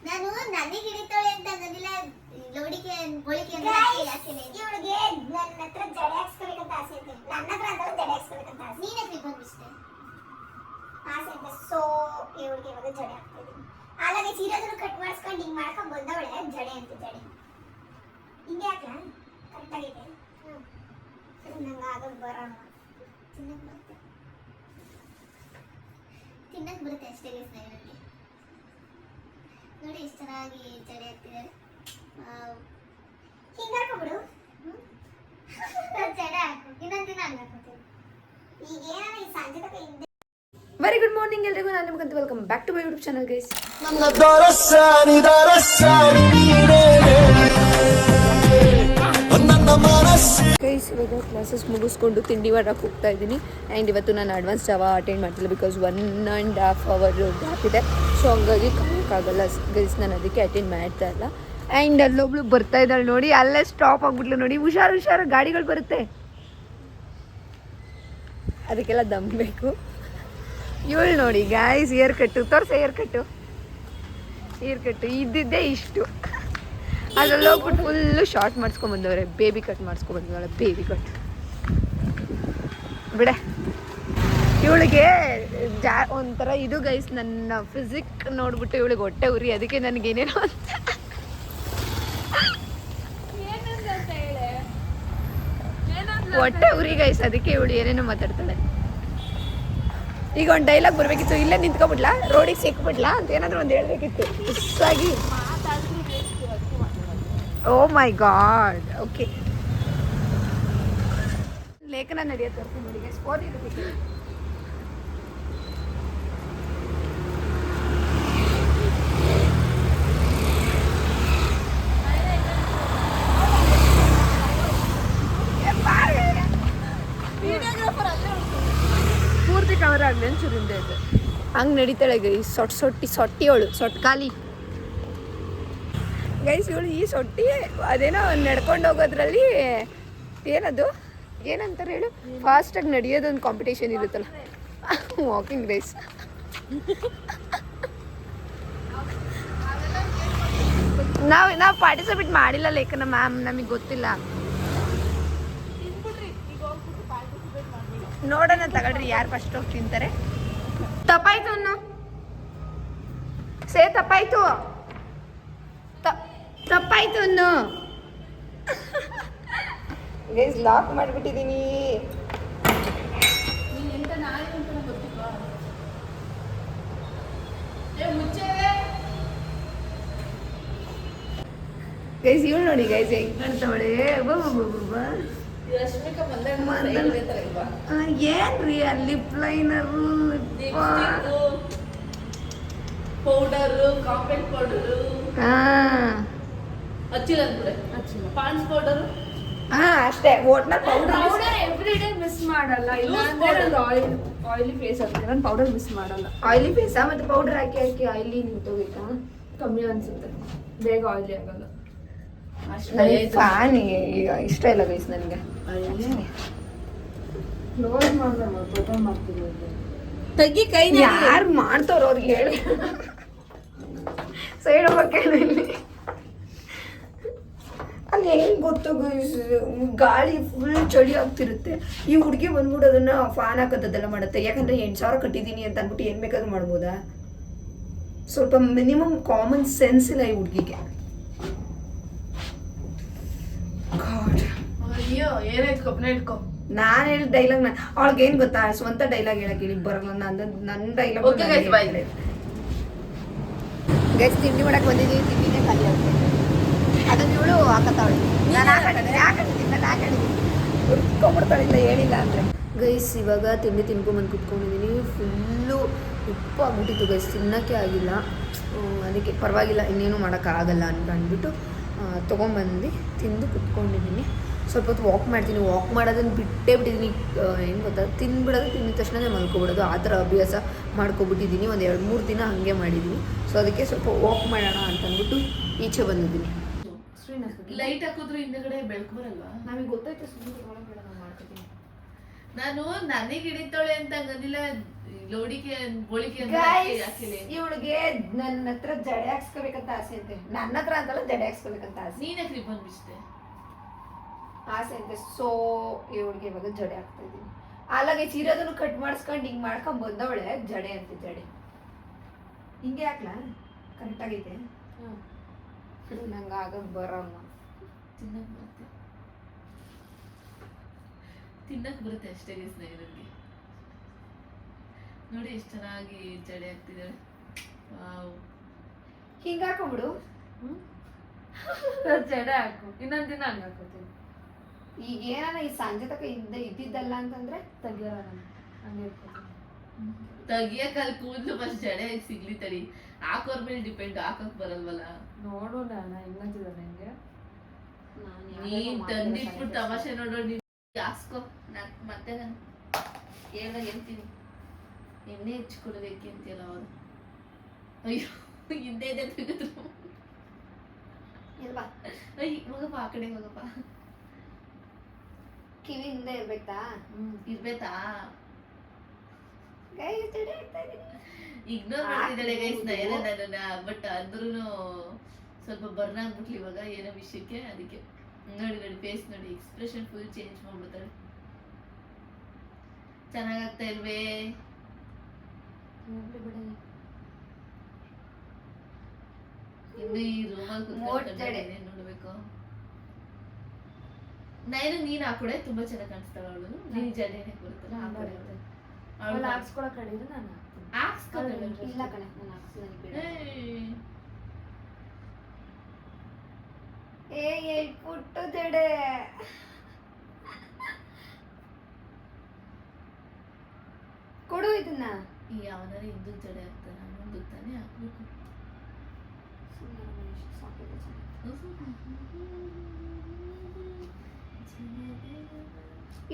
ನಾನು ನನಗೆ ಹಿಡಿತಾಳೆ ಅಂತ ಅನ್ನೋದಿಲ್ಲ, ಲೋಡಿಕೆ ಗೋಳಿಕೆ ಇವಳಿಗೆ ನನ್ನ ಹತ್ರ ಜಡೆ ಹಾಕ್ಸ್ಕೋಬೇಕಂತ ಆಸೆ ಇದೆ. ನನ್ನ ಹತ್ರ ಅಂತ ಜಡೆ ಹಾಕ್ಸ್ಕೋಬೇಕಂತ ಆಸೆ. ನೀನೇ ಬಂದಿಷ್ಟೇ ಆಸೆ ಇದೆ. ಸೊ ಇವಳಿಗೆ ಇವಾಗ ಜಡೆ ಹಾಕ್ತಾ ಇದ್ದೀನಿ. ಹಾಗಾಗಿ ಸೀರೆದ್ರು ಕಟ್ ಮಾಡಿಸ್ಕೊಂಡು ಹಿಂಗೆ ಮಾಡ್ಕೊಂಡು ಬಂದವಳೆ ಜಡೆ ಅಂತ. ಜಡೆ ಹಿಂಗೆ ಹಾಕ್ಲಾ? ಕರೆಕ್ಟಾಗಿದೆ. ನಂಗೆ ಆಗೋದು ಬರೋಣ. ತಿನ್ನಕ್ಕೆ ಬರುತ್ತೆ ಅಷ್ಟೇ ನನಗೆ. ನೋಡಿ ಎಷ್ಟು ಚೆನ್ನಾಗಿ ಜಡೆ ಹಾಕ್ತಿದ್ದಾರೆ. ಹಿಂಗೆ ಹಾಕೋಬಿಡು. ಜಡೆ ಹಾಕು, ಇನ್ನೊಂದು ದಿನ ಹಂಗೆ ಹಾಕೋತೀನಿ. ಈಗ ಏನಾರ ಈ ಸಂಜೆ ತನಕ ಹಿಂದೆ. ವೆರಿ ಗುಡ್ ಮಾರ್ನಿಂಗ್ ಎಲ್ರಿಗೂ. ನಾನು ನಿಮ್ಗಂತ welcome back to my YouTube channel guys. Guys ಇವಾಗ ಕ್ಲಾಸಸ್ ಮುಗಿಸ್ಕೊಂಡು ತಿಂಡಿ ಮಾಡಕ್ಕೆ ಹೋಗ್ತಾ ಇದ್ದೀನಿ. ಆ್ಯಂಡ್ ಇವತ್ತು ನಾನು ಅಡ್ವಾನ್ಸ್ ಜಾವ ಅಟೆಂಡ್ ಮಾಡ್ತಿಲ್ಲ, ಬಿಕಾಸ್ 1.5 hour ಗ್ಯಾಪ್ ಇದೆ. ಸೊ ಹಂಗಾಗಿ ಕಲಿಯೋಕ್ಕಾಗಲ್ಲ ಗೈಸ್, ನಾನು ಅದಕ್ಕೆ ಅಟೆಂಡ್ ಮಾಡ್ತಾ ಇಲ್ಲ. ಆ್ಯಂಡ್ ಅಲ್ಲೊಬ್ಳು ಬರ್ತಾ ಇದ್ದಾಳೆ ನೋಡಿ, ಅಲ್ಲೇ ಸ್ಟಾಪ್ ಆಗಿಬಿಟ್ಲು ನೋಡಿ. ಹುಷಾರು ಗಾಡಿಗಳು ಬರುತ್ತೆ, ಅದಕ್ಕೆಲ್ಲ ದಮ್ ಬೇಕು. ಇವಳು ನೋಡಿ ಗಾಯ್ಸ್, ಏರ್ ಕಟ್ಟು ತೋರಿಸ. ಏರ್ ಕಟ್ಟು ಇದ್ದಿದ್ದೇ ಇಷ್ಟು. ಅದ್ರಲ್ಲಿ ಹೋಗ್ಬಿಟ್ಟು ಫುಲ್ಲು ಶಾರ್ಟ್ ಮಾಡಿಸ್ಕೊಂಬಂದವ್ರೆ. ಬೇಬಿ ಕಟ್ ಮಾಡಿಸ್ಕೊಂಬಂದವಳೆ. ಬೇಬಿ ಕಟ್ ಬಿಡೆ. ಇವಳಿಗೆ ಒಂಥರ ಇದು ಗೈಸ್, ನನ್ನ ಫಿಸಿಕ್ ನೋಡ್ಬಿಟ್ಟು ಇವಳಿಗೆ ಹೊಟ್ಟೆ ಉರಿ. ಅದಕ್ಕೆ ನನಗೇನೇನೋ ಅಂತ ಹೊಟ್ಟೆ ಉರಿ ಗೈಸ್, ಅದಕ್ಕೆ ಇವಳು ಏನೇನೋ ಮಾತಾಡ್ತಾಳೆ. ಈಗ ಒಂದು ಡೈಲಾಗ್ ಬರಬೇಕಿತ್ತು, ಇಲ್ಲೇ ನಿಂತ್ಕೊಬಿಡ್ಲಾ, ರೋಡಿಗೆ ಸಿಕ್ಬಿಡ್ಲಾ ಅಂತ ಏನಾದರೂ ಒಂದು ಹೇಳ್ಬೇಕಿತ್ತು ಹುಸ್ಸಾಗಿ. ಓ ಮೈ ಗಾಡ್. ಓಕೆ, ಲೇಖನ ನಡೆಯೋದು ತೋರಿಸ್ತೀನಿ ನೋಡಿ ಗೈಸ್. ಫೋನ್ ಇರುತ್ತೆ. ಪೂರ್ತಿ ಕವರ್ ಆಗಲಿ ಒಂಚೂರಿಂದ ಇದೆ. ಹಂಗೆ ನಡೀತಾಳೆ ಗೈಸ್. ಸೊಟ್ಟಿಯವಳು ಸೊಟ್ಕಾಲಿ ಗೈಸ್. ಇವಳು ಈ ಸೊಟ್ಟಿ ಅದೇನೋ ನಡ್ಕೊಂಡು ಹೋಗೋದ್ರಲ್ಲಿ ಏನದು ಏನಂತಾರೆ ಹೇಳು, ಫಾಸ್ಟಾಗಿ ನಡೆಯೋದೊಂದು ಕಾಂಪಿಟೇಷನ್ ಇರುತ್ತಲ್ಲ, ವಾಕಿಂಗ್ ರೇಸ್. ನಾವು ಪಾರ್ಟಿಸಿಪೇಟ್ ಮಾಡಿಲ್ಲ ಲೇಖನ ಮ್ಯಾಮ್, ನಮಗೆ ಗೊತ್ತಿಲ್ಲ. ನೋಡೋಣ ತಗೊಳ್ರಿ ಯಾರು ಫಸ್ಟ್ ಹೋಗಿ ತಿಂತಾರೆ. ತಪ್ಪಾಯ್ತು ಅನ್ನು ತಪ್ಪಾಯ್ತು ಅನ್ನು ಗೈಸ್. ಲಾಕ್ ಮಾಡಿಬಿಟ್ಟಿದ್ದೀನಿ. ಗೈಸ್ ಇವಳು ನೋಡಿ ಗೈಸ್ ಹೆಂಗ್ ಕಾಣ್ತಾವಳೆ. ಏನ್ರಿ lip liner, powder, compact powder, ಹಚ್ಚಿಲ್ಲ ಪಾಂಡ್ಸ್ ಪೌಡರು. ಅಷ್ಟೇ. ಒಟ್ನಲ್ಲಿ ಪೌಡರ್ ಎವ್ರಿ ಡೇ ಮಿಸ್ ಮಾಡಲ್ಲ. ಆಯಿಲಿ ಫೇಸ್ ಆಗ್ತದೆ, ನಾನು ಪೌಡರ್ ಮಿಸ್ ಮಾಡಲ್ಲ. ಆಯಿಲಿ ಫೇಸ್ ಮತ್ತೆ ಪೌಡರ್ ಹಾಕಿ ಆಯಿಲಿ ನಿಂತೋಗ್ಬೇಕಾ? ಕಮ್ಮಿ ಅನ್ಸುತ್ತೆ, ಬೇಗ ಆಯಿಲಿ ಆಗಲ್ಲ. ಫ್ಯಾನ್ ಈಗ ಇಷ್ಟ ಇಲ್ಲ ಗೈಸ್ ನನಗೆ. ಕ್ಲೋಸ್ ಮಾಡ್ತೀನಿ. ತಗ್ಗಿ ಕೈ ಯಾರು ಮಾಡ್ತಾರೋ ಅವ್ರಿಗೆ ಹೇಳಿ. ಸೈಡ್ ಹೋಗಕ್ಕೆ ಇಲ್ಲಿ ಅಲ್ಲಿ ಹೆಂಗ್ ಗೊತ್ತು ಗೈಸ್, ಗಾಳಿ ಫುಲ್ ಚಳಿ ಆಗ್ತಿರುತ್ತೆ. ಈ ಹುಡುಗಿ ಬಂದ್ಬಿಟ್ಟು ಅದನ್ನ ಫ್ಯಾನ್ ಹಾಕೋದೆಲ್ಲ ಮಾಡುತ್ತೆ. ಯಾಕಂದ್ರೆ 8,000 ಕಟ್ಟಿದ್ದೀನಿ ಅಂತ ಅಂದ್ಬಿಟ್ಟು ಏನ್ ಬೇಕಾದ್ರೂ ಮಾಡ್ಬೋದಾ? ಸ್ವಲ್ಪ ಮಿನಿಮಮ್ ಕಾಮನ್ ಸೆನ್ಸ್ ಇಲ್ಲ ಈ ಹುಡುಗಿಗೆ. ಅಯ್ಯೋ ಏನಾಯ್ತು, ಕಬ್ಬನ ಇಟ್ಕೊ. ನಾನು ಹೇಳಿದ ಡೈಲಾಗ್ ಅವಳಿಗೆ ಏನ್ ಗೊತ್ತಾ, ಸ್ವಂತ ಡೈಲಾಗ್ ಹೇಳಕ್ ಹೇಳಿ ಬರಲ್ಲ. ನನ್ನ ಡೈಲಾಗ್ ಗೈಸ್. ತಿಂಡಿ ಮಾಡಕ್ ಬಂದಿದ್ದೀವಿ, ತಿಂಡಿನೇ ಖಾಲಿ ಆಗ್ತದೆ. ಅದನ್ನ ಇವಳು ಹಾಕತ್ತಾವಳೆ. ನಾನು ಹಾಕೊಂಡಿದ್ದೀನಿ ಹುಡ್ಕೊಂಡ್ಬಿಡ್ತಾಳೆ ಇಲ್ಲ ಹೇಳಿಲ್ಲ ಅಂದ್ರೆ. ಗೈಸ್ ಇವಾಗ ತಿಂಡಿ ತಿನ್ಕೊಂಬಂದು ಕುತ್ಕೊಂಡಿದ್ದೀನಿ. ಫುಲ್ಲು ಉಪ್ಪು ಆಗ್ಬಿಟ್ಟಿತ್ತು ಗೈಸ್, ತಿನ್ನೋಕ್ಕೆ ಆಗಿಲ್ಲ. ಅದಕ್ಕೆ ಪರವಾಗಿಲ್ಲ, ಇನ್ನೇನು ಮಾಡೋಕ್ಕಾಗಲ್ಲ ಅಂತ ಅಂದ್ಬಿಟ್ಟು ತೊಗೊಂಬಂದು ತಿಂದು ಕುತ್ಕೊಂಡಿದ್ದೀನಿ. ಸ್ವಲ್ಪ ಹೊತ್ತು ವಾಕ್ ಮಾಡ್ತೀನಿ. ವಾಕ್ ಮಾಡೋದನ್ನು ಬಿಟ್ಟಿದ್ದೀನಿ. ಏನು ಗೊತ್ತಾ, ತಿಂದ್ಬಿಡೋದು, ತಿಂದಿದ ತಕ್ಷಣ ಮಲ್ಕೊಬಿಡೋದು, ಆ ಥರ ಅಭ್ಯಾಸ ಮಾಡ್ಕೊಬಿಟ್ಟಿದ್ದೀನಿ. ಒಂದು 2-3 ದಿನ ಹಾಗೆ ಮಾಡಿದ್ದೀನಿ. ಸೊ ಅದಕ್ಕೆ ಸ್ವಲ್ಪ ವಾಕ್ ಮಾಡೋಣ ಅಂತಂದ್ಬಿಟ್ಟು ಈಚೆ ಬಂದಿದ್ದೀನಿ. ಲೈಟ್ ಹಾಕಿದ್ರೆ ಹಿಂದೆಗಡೆ ಬೆಳಕು ಬರಲ್ಲ. ನಮಗೆ ಗೊತ್ತಾಯ್ತು, ಸುಮ್ಮನೆ ಒಳಗಡೆ ನಾನು ಮಾಡ್ಕೊತೀನಿ. ನಾನು ನನಗೆ ಹಿಡಿತಾಳೆ ಅಂತ ಅನ್ನೋದಿಲ್ಲ, ಲೋಡಿಕೆ ಬೋಳಿಕೆ ಇವಳಿಗೆ ನನ್ನ ಹತ್ರ ಜಡೆ ಹಾಕ್ಸ್ಕೋಬೇಕಂತ ಆಸೆ ಅಂತೆ. ನನ್ನ ಹತ್ರ ಅಂತಲ್ಲ, ಜಡೆ ಹಾಕ್ಸ್ಕೋಬೇಕಂತ ಆಸೆ. ನೀನೇ ರಿಬ್ಬನ್ ಬಿಚ್ತೆ ಆಸೆ ಅಂತೆ. ಸೊ ಇವಳಿಗೆ ಇವಾಗ ಜಡೆ ಹಾಕ್ತಾ ಇದೀನಿ. ಅಲ್ಲಾಗೆ ಚೀರದನ್ನು ಕಟ್ ಮಾಡಿಸ್ಕೊಂಡು ಹಿಂಗ್ ಮಾಡ್ಕೊಂಡ್ ಬಂದವಳೆ ಜಡೆ ಅಂತೆ. ಜಡೆ ಹಿಂಗೆ ಹಾಕ್ಲಾ? ಕರೆಕ್ಟ್ ಆಗೈತೆ. ನಂಗೆ ಆಗಕ್ ಬರಮ್ಮ. ತಿನ್ನಕ್ ಬರುತ್ತೆ ಅಷ್ಟೇ ಸ್ನೇಹಿತರಿಗೆ. ನೋಡಿ ಎಷ್ಟು ಚೆನ್ನಾಗಿ ಜಡೆ ಆಗ್ತಿದ್ದಾಳೆ. ವಾವ್, ಹಿಂಗ ಹಾಕೊಂಬಿಡು. ಜಡೆ ಹಾಕು, ಇನ್ನೊಂದ್ ದಿನ ಹಂಗ ಹಾಕೋತೀನಿ. ಈಗ ಏನಾರ ಈ ಸಂಜೆ ತಕ ಇದ್ದಿದ್ದಲ್ಲ ಅಂತಂದ್ರೆ ತೆಗಿಯೋಣ, ಹಂಗೆ ಇಟ್ಕೊತೀನಿ. ತೆಗಿಯಕ್ಕಲ್ಲಿ ಕೂದಲು ಫಸ್ಟ್ ಜಡೆ ಸಿಗ್ಲಿ ತಡಿ. ಹಾಕೋರ್ ಮೇಲೆ ಡಿಪೆಂಡ್, ಹಾಕಕ್ ಬರಲ್ವಲ್ಲ. ನೋಡೋಣ ಹೆಂಗಂತಿದ್ದಾರೆ ನಂಗೆ. ನೀನ್ ತಂದಿಟ್ಬಿಟ್ಟು ತಮಾಷೆ ನೋಡೋ. ನೀನ್ ಹಾಕ್ಸ್ಕೊ, ಮತ್ತೆ ನಾನು ಹೇಳ್ದಾಗ ಹೇಳ್ತೀನಿ ಎಣ್ಣೆ ಹೆಚ್ಚಿಕೊಡ್ಬೇಕು ಅಂತೀಯಲ್ಲ ಅವರು. ಅಯ್ಯೋ ಹಿಂದೆ ಇದೆ ತೆಗೆದ್ರು. ಇಲ್ವಾ? ಅಯ್ಯ ಮಗಪ್ಪ, ಆ ಕಡೆ ಮಗಪ್ಪ. ಕಿವಿ ಹಿಂದೆ ಇರ್ಬೇಕಾ? ಇರ್ಬೇಕಾ? ಇಗ್ನೋರ್ ಇಗ್ನೋರ್ ಮಾಡ್ತಿದ್ದಾಳೆ ಗೈಸ್ ನನ್ನ. ಬಟ್ ಅಂದ್ರೂ ಸ್ವಲ್ಪ ಬರ್ನ್ ಆಗ್ಬಿಟ್ಲಿ ಇವಾಗ ಏನೋ ವಿಷಯಕ್ಕೆ. ಅದಕ್ಕೆ ನೋಡಿ ನೋಡಿ ಫೇಸ್ ನೋಡಿ, ಎಕ್ಸ್ಪ್ರೆಷನ್ ಫುಲ್ ಚೇಂಜ್ ಮಾಡ್ಬಿಡ್ತಾಳೆ. ಚೆನ್ನಾಗಾಗ್ತಾ ಇಲ್ವೇ? ಇನ್ನು ಈ ರೂಮಲ್ಲಿ ಕುತ್ಕೊಂಡು ನೋಡ್ಬೇಕು. ನೀನ್ ಹಾಕೊಡೆ ತುಂಬಾ ಚೆನ್ನಾಗಿ ಕಾಣಿಸ್ತಾಳ ಅವಳು. ನೀನ್ ಜಡೆನೆ ಬರುತ್ತಲ್ಲ ಹಾಕೊಡೆ. ಅವಳು ಹಾಕ್ಸ್ಕೊಳಕ್ ಹೇಳಿದ್ರೆ ನಾನು ಹಾಕ್ಸ್ಕೊತಾಳೆ. ಇಲ್ಲ ಕಣೆ, ನಾನು ಹಾಕ್ಸ್ತೀನಿ ಬಿಡು. ಪುಟ್ಟು ಜಡೆ ಕೊಡು ಇದನ್ನ. ಈ ಯಾವನಾರ ಹಿಂದೂ ಜಡೆ ಹಾಕ್ತಾನ, ಮುಂದೆ ತಾನೇ ಹಾಕ್ಬೇಕು.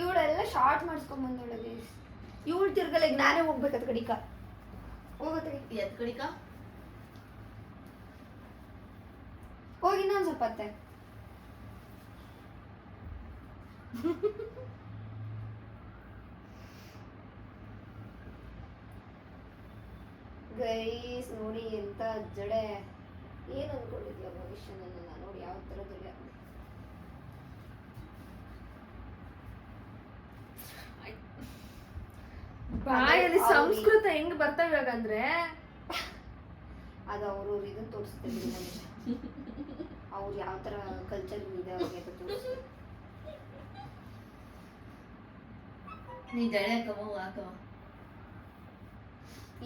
ಇವಳೆಲ್ಲ ಶಾರ್ಟ್ ಮಾಡಿಸ್ಕೊಂಡ್ ಬಂದೊಳಗೆ. ಇವಳು ತಿರ್ಗಲ್ಲ, ಈಗ ನಾನೇ ಹೋಗ್ಬೇಕತ್ ಕಡಿಕ. ಹೋಗತ್ತೆ ಎತ್ ಕಡಿಕ ಹೋಗಿ ನಾನು ಸ್ವಲ್ಪ ಅತ್ತೆ. ಗೈಸ್ ನೋಡಿ ಎಂತ ಜಡೆ. ಏನ್ ಅನ್ಕೊಂಡಿದ್ಯಾ ಭವಿಷ್ಯ ನನ್ನ ನೋಡಿ ಯಾವ ತರ ಜಡೆ. ಬಾಯಲ್ಲಿ ಸಂಸ್ಕೃತ ಹೆಂಗ್ ಬರ್ತಾ ಇವಾಗ ಅಂದ್ರೆ ಅದು ಅವರು ಇದನ್ನ ತೋರಿಸ್ತಿದ್ರು ನಮಗೆ. ಅವ್ರು ಯಾವ ತರ ಕಲ್ಚರ್ ಇದೆ ಅವ್ರಿಗೆ ಅಂತ ತೋರಿಸ್ತಾರೆ. ನೀ ಜಡೆ ಹಾಕವ ಹಾಕವ.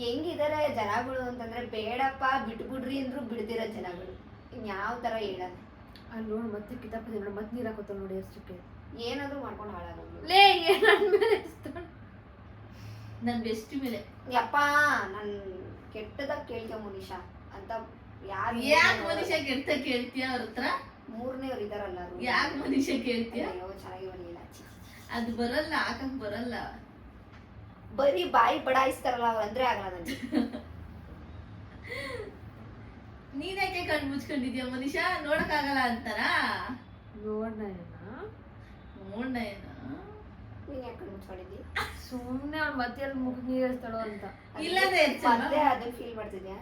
ಹೆಂಗಿದಾರೆ ಜನಗಳು ಅಂತಂದ್ರೆ ಬೇಡಪ್ಪ ಬಿಟ್ಬಿಡ್ರಿ ಅಂದ್ರು ಬಿಡ್ದಿರೋ ಜನಗಳು. ಇನ್ ಯಾವ ತರ ಹೇಳೋಣ. ಅಲ್ಲಿ ನೋಡ್ ಮತ್ತೆ ಕಿತಾಪತಿ ನೋಡ, ಮತ್ತೆ ನೀರ್ ಹಾಕೋತ ನೋಡಿ ಅಷ್ಟಕ್ಕೆ. ಏನಾದ್ರು ಮಾಡ್ಕೊಂಡು ಹಾಳಾಗೋದು. ಲೇ ಏನ್ ನನ್ ಬೆಸ್ಟ್ ಮೇಲೆ ಯಪ್ಪ ನನ್ ಕೆಟ್ಟದಾಗ ಕೇಳ್ತೀಯ ಮನೀಷಾ ಅಂತ. ಯಾಕೆ ಮನುಷ್ಯ ಕೆಟ್ಟ ಕೇಳ್ತೀಯ ಅವ್ರ ಹತ್ರ? ಮೂರನೇವ್ರು ಇದಾರಲ್ಲ, ಯಾಕೆ ಮನುಷ್ಯ ಕೇಳ್ತೀಯ? ಅಯ್ಯೋ ಚೆನ್ನಾಗಿ ಬರಲಿಲ್ಲ. ಅದು ಬರಲ್ಲ, ಹಾಕಕ್ ಬರಲ್ಲ. ಬರೀ ಬಾಯಿ ಬಡಾಯಿಸ್ತಾರಲ್ಲ ಅವ್ರು ಅಂದ್ರೆ ಆಗಲ್ಲ ನನಗೆ. ನೀನ್ಯಾಕೆ ಕಣ್ ಮುಚ್ಕೊಂಡಿದ್ಯಾ ಮನುಷ್ಯ? ನೋಡಕ್ ಆಗಲ್ಲ ಅಂತಾರ? ನೋಡ್ನ ಏನ ನೀನ್ ಯಾಕೆ ಕಣ್ಣು ಮುಚ್ಕೊಂಡಿದ್ದಿ? ಸುಮ್ನೆ ಅವ್ಳ ಮತ್ತೆಲ್ಲಿ ಮುಖ ನೀರಿಸ್ತಾಳೋ ಅಂತ. ಇಲ್ಲದೆ ಮತ್ತೆ ಅದನ್ನ ಫೀಲ್ ಮಾಡ್ತಿದ್ಯಾ?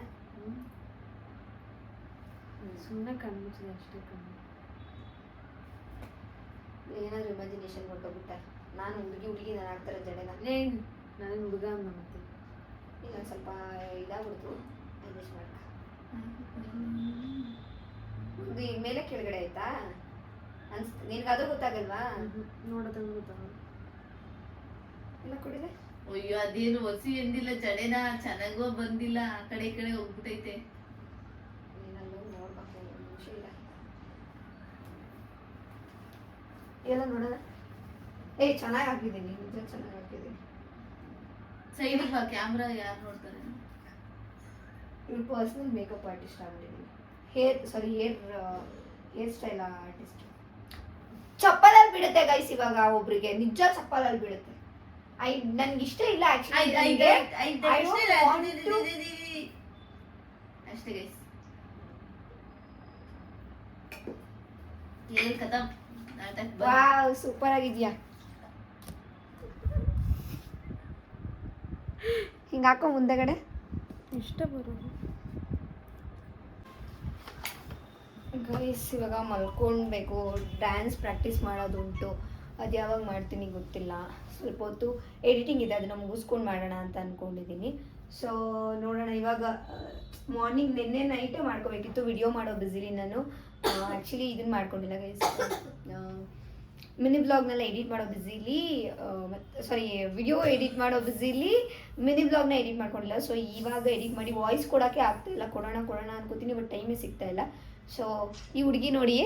ಸುಮ್ನೆ ಕಣ್ಣು ಮುಚ್ಚಿದೆ ಅಷ್ಟೇ. ಕಣ್ಣು ಏನಾದ್ರು ಇಮ್ಯಾಜಿನೇಷನ್ ಹೊರಟೋಗ್ಬಿಟ್ಟ. ನಾನು ಹುಡುಗಿ ನಾನು ಆಗ್ತಾರ ಜಡೆನ. ನಾನು ಹುಡುಗ ಅಂದ ಮತ್ತೆ ಇಲ್ಲ ಸ್ವಲ್ಪ ಇದಾಗ್ಬಿಡ್ತು. ಅಡ್ಜಸ್ಟ್ ಮಾಡ್ಕ. ಇದು ಮೇಲೆ ಕೆಳಗಡೆ ಆಯ್ತಾ ನಿನ್ಗೆ ಅದು ಗೊತ್ತಾಗಲ್ವಾ? ನೋಡೋದಂಗ ಗೊತ್ತಾಗಲ್ಲ. ಎಲ್ಲ ಕುಡಿದೆ. ಅಯ್ಯೋ ಅದೇನು ಹೊಸಿ ಎಂದಿಲ್ಲ, ಜಡೆನ ಚೆನ್ನಾಗೋ ಬಂದಿಲ್ಲ, ಆ ಕಡೆ ಈ ಕಡೆ ಹೋಗ್ಬಿಟ್ಟೈತೆ. ನೀನಲ್ಲೂ ನೋಡ್ಬೇಕು, ನಿಮಿಷ ಇಲ್ಲ. ಎಲ್ಲ ನೋಡೋಣ. ಚೆನ್ನಾಗಿ ಹಾಕಿದ್ದೀನಿ, ನಿಜ ಚೆನ್ನಾಗಿ ಹಾಕಿದ್ದೀನಿ. ಸೈಡ್ ಬಾ, ಕ್ಯಾಮ್ರಾ ಯಾರು ನೋಡ್ತಾರೆ? ಇವ್ರು ಪರ್ಸನಲ್ ಮೇಕಪ್ ಆರ್ಟಿಸ್ಟ್ ಆಗ್ಬಿಟ್ಟಿದ್ದೀನಿ. Hair style artist. ಚಪ್ಪಲಲ್ಲಿ ಬಿಡುತ್ತೆ ಗೈಸ್ ಇವಾಗ ಒಬ್ರಿಗೆ, ನಿಜ ಚಪ್ಪಲಲ್ಲಿ ಬಿಡುತ್ತೆ. ನನ್ಗೆ ಇಷ್ಟ ಇಲ್ಲ ಅಷ್ಟೇ ಗೈಸ್. ಏನ್ ಕಥಾ ನಾಟಕ. ವಾವ್ ಸೂಪರ್ ಆಗಿದ್ಯಾ. ಹಿಂಗೆ ಹಾಕೋ ಮುಂದೆಗಡೆ ಇಷ್ಟ ಬರೋದು. ಗೈಸ್ ಇವಾಗ ಮಲ್ಕೊಳ್ಬೇಕು, ಡ್ಯಾನ್ಸ್ ಪ್ರಾಕ್ಟೀಸ್ ಮಾಡೋದುಂಟು, ಅದು ಯಾವಾಗ ಮಾಡ್ತೀನಿ ಗೊತ್ತಿಲ್ಲ. ಸ್ವಲ್ಪ ಹೊತ್ತು ಎಡಿಟಿಂಗ್ ಇದೆ, ಅದನ್ನು ಮುಗಿಸ್ಕೊಂಡು ಮಾಡೋಣ ಅಂತ ಅಂದ್ಕೊಂಡಿದ್ದೀನಿ. ಸೊ ನೋಡೋಣ. ಇವಾಗ ಮಾರ್ನಿಂಗ್ ನಿನ್ನೆ ನೈಟೇ ಮಾಡ್ಕೋಬೇಕಿತ್ತು, ವಿಡಿಯೋ ಮಾಡೋ ಬ್ಯುಸಿಲಿ ನಾನು. ಆ್ಯಕ್ಚುಲಿ ಇದನ್ನು ಮಾಡ್ಕೊಂಡಿಲ್ಲ ಗೈಸ್, ಮಿನಿ ಬ್ಲಾಗ್ನೆಲ್ಲ ಎಡಿಟ್ ಮಾಡೋ ಬ್ಯುಸಿಲಿ, ಮತ್ತು ಸಾರಿ ವಿಡಿಯೋ ಎಡಿಟ್ ಮಾಡೋ ಬ್ಯುಸಿಲಿ ಮಿನಿ ಬ್ಲಾಗ್ನ ಎಡಿಟ್ ಮಾಡ್ಕೊಂಡಿಲ್ಲ. ಸೊ ಇವಾಗ ಎಡಿಟ್ ಮಾಡಿ ವಾಯ್ಸ್ ಕೊಡೋಕ್ಕೆ ಆಗ್ತಾಯಿಲ್ಲ, ಕೊಡೋಣ ಅನ್ಕೋತೀನಿ, ಬಟ್ ಟೈಮೇ ಸಿಗ್ತಾಯಿಲ್ಲ. ಸೊ ಈ ಹುಡುಗಿ ನೋಡಿ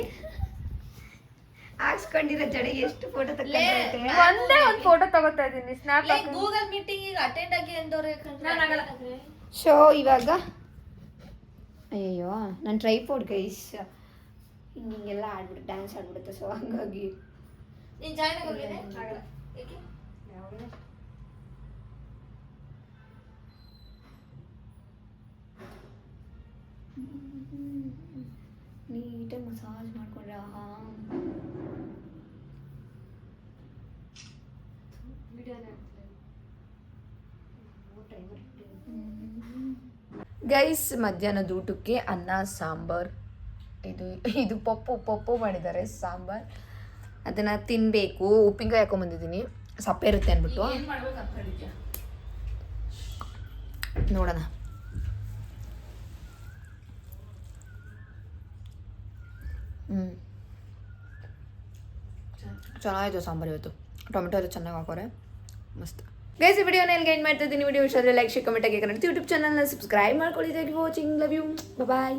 ಹಾಕ್ಸ್ಕೊಂಡಿರೋ ಜಡೆಗೆ ಎಷ್ಟು ಫೋಟೋ ತಗೊಂಡೈತೆ. ಒಂದೇ ಒಂದು ಫೋಟೋ ತಗೋತಾ ಇದ್ದೀನಿ ಸ್ನ್ಯಾಪ್. ಗೂಗಲ್ ಮೀಟಿಂಗ್ ಅಟೆಂಡ್ ಆಗಿ ಅಂದವ್ರೆ. ಸೊ ಇವಾಗ ಅಯ್ಯಯ್ಯೋ ನನ್ನ ಟ್ರೈಪೋರ್ಡ್ ಗೈಸ್ ಹಿಂಗೆಲ್ಲ ಆಡ್ಬಿಟ್ಟು ಡ್ಯಾನ್ಸ್ ಆಡ್ಬಿಡುತ್ತೆ. ಸೊ ಹಂಗಾಗಿ ನೀನ್ ಜಾಯ್ನ್ ಆಗೋದೇನೆ ಆಗಲ್ಲ. ಏಕೆ? ನೀಟಾಗಿ ಮಸಾಜ್ ಮಾಡ್ಕೊಂಡ್ರೆ ಗೈಸ್ ಮಧ್ಯಾಹ್ನದ ಊಟಕ್ಕೆ ಅನ್ನ ಸಾಂಬಾರ್, ಇದು ಪಪ್ಪು ಮಾಡಿದ್ದಾರೆ ಸಾಂಬಾರ್, ಅದನ್ನು ತಿನ್ನಬೇಕು. ಉಪ್ಪಿನಕಾಯಿ ಹಾಕೊಂಬಂದಿದ್ದೀನಿ, ಸಪ್ಪೆ ಇರುತ್ತೆ ಅಂದ್ಬಿಟ್ಟು. ಏನ್ ಮಾಡ್ಬೇಕು ಅನ್ಕೊಂಡಿದ್ಯಾ? ನೋಡೋಣ. ಚೆನ್ನಾಗಿತ್ತು ಸಾಂಬಾರು ಇವತ್ತು. ಟೊಮೆಟೊ ಎಲ್ಲ ಚೆನ್ನಾಗಿ ಹಾಕೋರೆ, ಮಸ್ತ್. ಗೈಸ್ ಈ ವಿಡಿಯೋನ ಎಲ್ಲಿ ಎಂಡ್ ಮಾಡ್ತಾ ಇದ್ದೀನಿ. ವಿಡಿಯೋ ಇಷ್ಟ ಆದರೆ ಲೈಕ್ ಶೇರ್ ಕಮೆಂಟ್ ಆಗಿ ಕನ್ನಡ ಯೂಟ್ಯೂಬ್ ಚಾನಲ್ನ ಸಬ್ಸ್ಕ್ರೈಬ್ ಮಾಡ್ಕೊಳ್ಳಿ. Thank you watching, love you, bye.